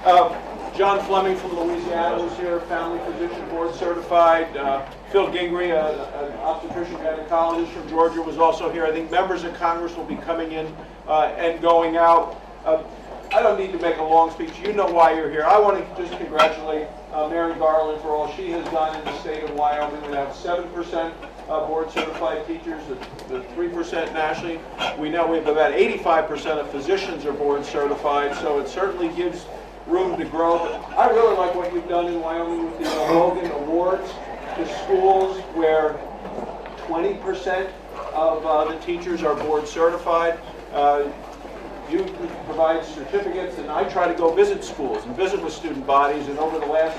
John Fleming from Louisiana was here, family physician, board certified. Phil Gingrey, an obstetrician gynecologist from Georgia, was also here. I think members of Congress will be coming in and going out. I don't need to make a long speech. You know why you're here. I want to just congratulate Mary Garland for all she has done in the state of Wyoming. We have 7% board certified teachers, the 3% nationally. We know we have about 85% of physicians are board certified, so it certainly gives room to grow. But I really like what you've done in Wyoming with the Logan Awards to schools where 20% of the teachers are board certified. You provide certificates, and I try to go visit schools and visit with student bodies. And over the last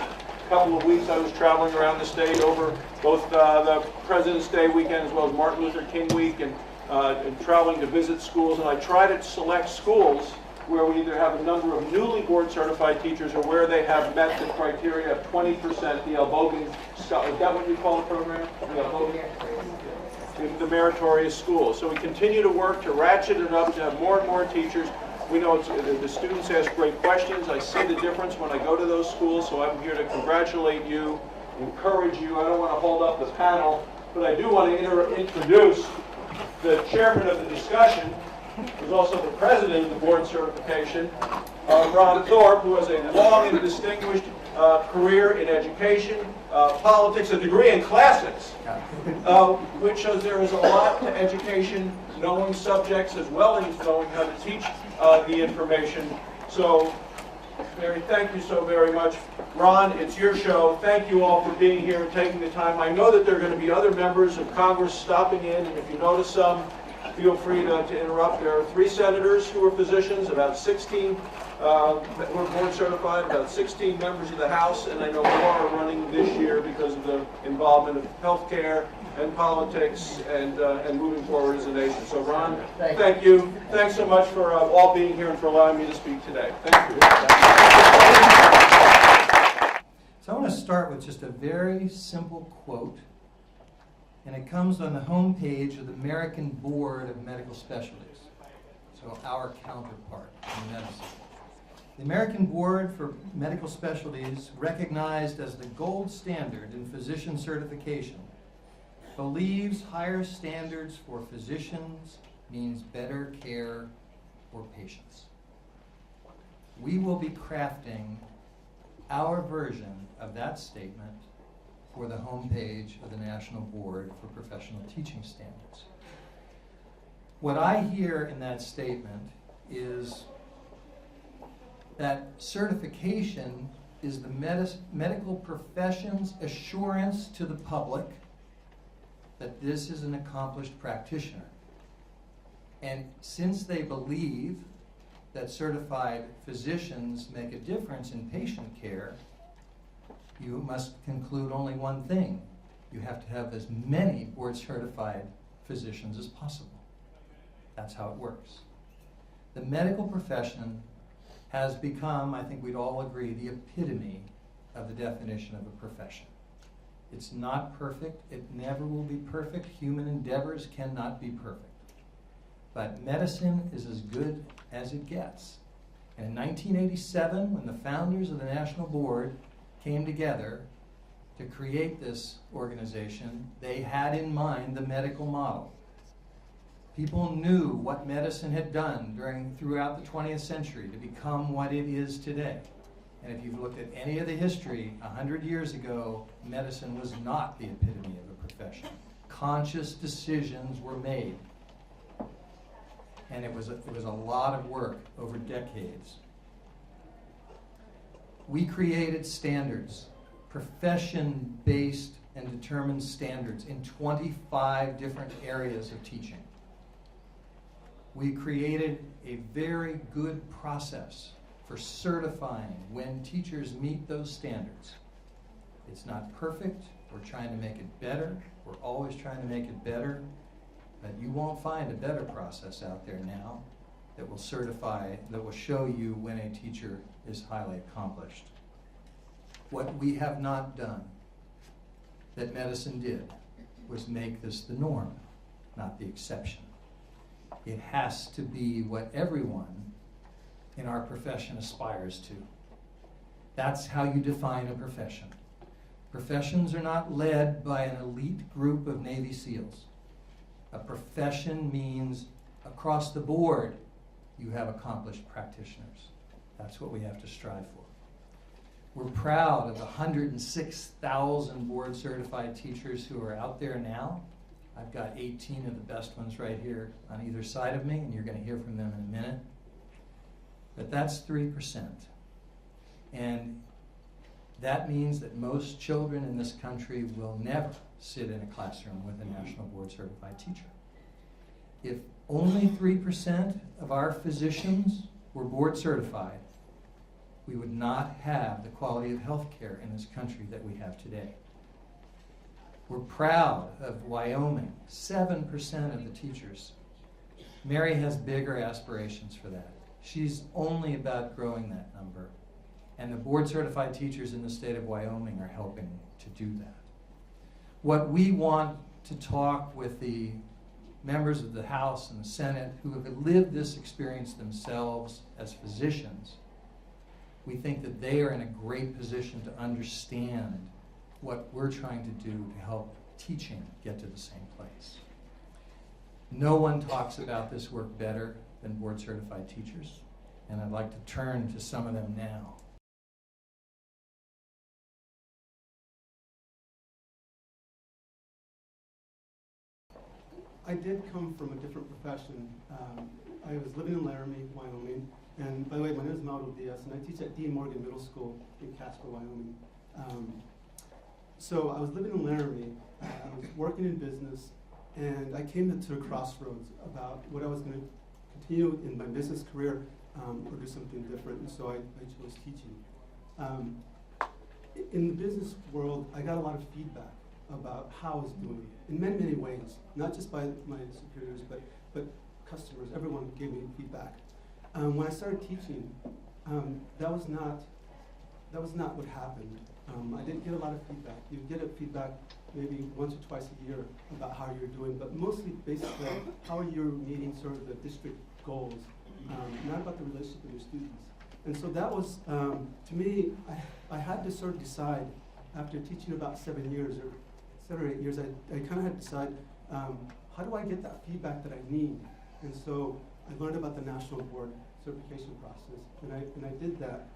couple of weeks, I was traveling around the state over both the President's Day weekend as well as Martin Luther King week, and traveling to visit schools. And I try to select schools where we either have a number of newly board certified teachers or where they have met the criteria of 20%, the Albogan, is that what you call the program? The Albogan? The meritorious schools. So we continue to work to ratchet it up, to have more and more teachers. We know the students ask great questions. I see the difference when I go to those schools, so I'm here to congratulate you, encourage you. I don't want to hold up the panel, but I do want to introduce the chairman of the discussion, who's also the president of the board certification, Ron Thorpe, who has a long and distinguished career in education, politics, a degree in classics, which shows there is a lot to education, knowing subjects as well as knowing how to teach the information. So, Mary, thank you so very much. Ron, it's your show. Thank you all for being here and taking the time. I know that there are going to be other members of Congress stopping in, and if you notice some, feel free to interrupt. There are 3 senators who are physicians, about 16 who are board certified, about 16 members of the House, and I know more are running this year because of the involvement of healthcare and politics and moving forward as a nation. So Ron, thank you. Thanks so much for all being here and for allowing me to speak today. Thank you. So I want to start with just a very simple quote, and it comes on the homepage of the American Board of Medical Specialties, so our counterpart in medicine. The American Board for Medical Specialties, recognized as the gold standard in physician certification, believes higher standards for physicians means better care for patients. We will be crafting our version of that statement for the homepage of the National Board for Professional Teaching Standards. What I hear in that statement is that certification is the medical profession's assurance to the public that this is an accomplished practitioner. And since they believe that certified physicians make a difference in patient care, you must conclude only one thing. You have to have as many board-certified physicians as possible. That's how it works. The medical profession has become, I think we'd all agree, the epitome of the definition of a profession. It's not perfect. It never will be perfect. Human endeavors cannot be perfect. But medicine is as good as it gets. And in 1987, when the founders of the National Board came together to create this organization, they had in mind the medical model. People knew what medicine had done throughout the 20th century to become what it is today. And if you've looked at any of the history, 100 years ago, medicine was not the epitome of a profession. Conscious decisions were made. And it was a lot of work over decades. We created standards, profession-based and determined standards in 25 different areas of teaching. We created a very good process for certifying when teachers meet those standards. It's not perfect. We're trying to make it better. We're always trying to make it better. But you won't find a better process out there now that will certify, that will show you when a teacher is highly accomplished. What we have not done that medicine did was make this the norm, not the exception. It has to be what everyone in our profession aspires to. That's how you define a profession. Professions are not led by an elite group of Navy SEALs. A profession means across the board you have accomplished practitioners. That's what we have to strive for. We're proud of the 106,000 board certified teachers who are out there now. I've got 18 of the best ones right here on either side of me, and you're going to hear from them in a minute. But that's 3%. And that means that most children in this country will never sit in a classroom with a national board certified teacher. If only 3% of our physicians were board certified, we would not have the quality of health care in this country that we have today. We're proud of Wyoming, 7% of the teachers. Mary has bigger aspirations for that. She's only about growing that number. And the board certified teachers in the state of Wyoming are helping to do that. What we want to talk with the members of the House and the Senate who have lived this experience themselves as physicians, we think that they are in a great position to understand what we're trying to do to help teaching get to the same place. No one talks about this work better than board certified teachers, and I'd like to turn to some of them now. I did come from a different profession. I was living in Laramie, Wyoming, and by the way, my name is Mauro Diaz, and I teach at D. Morgan Middle School in Casper, Wyoming. So I was living in Laramie, I was working in business, and I came to a crossroads about what I was going to continue in my business career or do something different, and so I chose teaching. In the business world, I got a lot of feedback about how I was doing in many, many ways, not just by my superiors, but customers. Everyone gave me feedback. When I started teaching, that was not what happened. I didn't get a lot of feedback. You get a feedback maybe once or twice a year about how you're doing, but mostly basically how you're meeting sort of the district goals, not about the relationship with your students. And so that was, to me, I had to sort of decide, after teaching about 7 years or 7 or 8 years, I kind of had to decide, how do I get that feedback that I need? And so I learned about the National Board certification process, and I did that.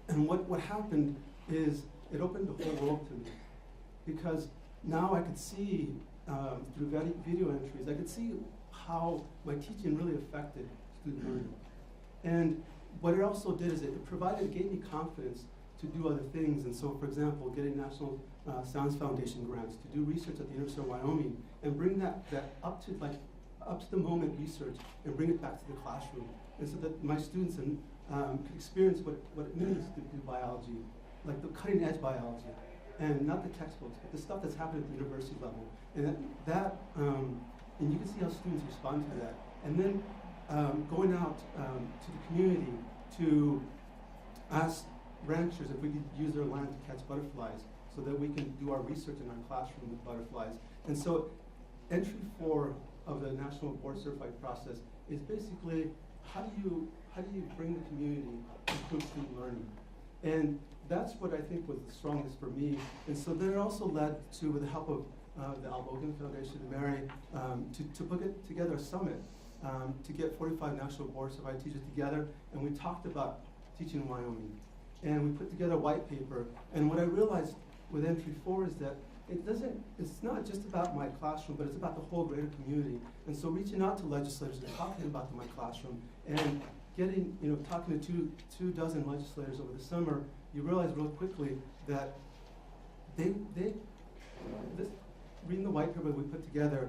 And what happened is it opened the whole world to me, because now I could see through video entries, I could see how my teaching really affected student learning. And what it also did is it gave me confidence to do other things. And so, for example, getting National Science Foundation grants to do research at the University of Wyoming and bring that up to the moment research and bring it back to the classroom, and so that my students could experience what it means to do biology, like the cutting edge biology, and not the textbooks, but the stuff that's happening at the university level. And and you can see how students respond to that. And then going out to the community to ask ranchers if we could use their land to catch butterflies so that we can do our research in our classroom with butterflies. And so entry 4 of the National Board Certified process is basically how do you bring the community to improve student learning? And that's what I think was the strongest for me. And so then it also led to, with the help of the Albogan Foundation and Mary, to put together a summit to get 45 National Board Certified teachers together, and we talked about teaching in Wyoming. And we put together a white paper, and what I realized with entry 4 is that it's not just about my classroom, but it's about the whole greater community. And so reaching out to legislators and talking about my classroom and getting, talking to two dozen legislators over the summer, you realize real quickly that reading the white paper we put together,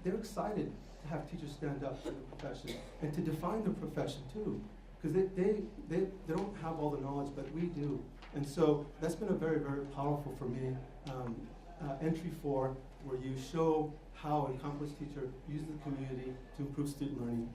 they're excited to have teachers stand up for the profession and to define the profession too. Because they don't have all the knowledge, but we do. And so that's been a very, very powerful for me. Entry 4, where you show how an accomplished teacher uses the community to improve student learning.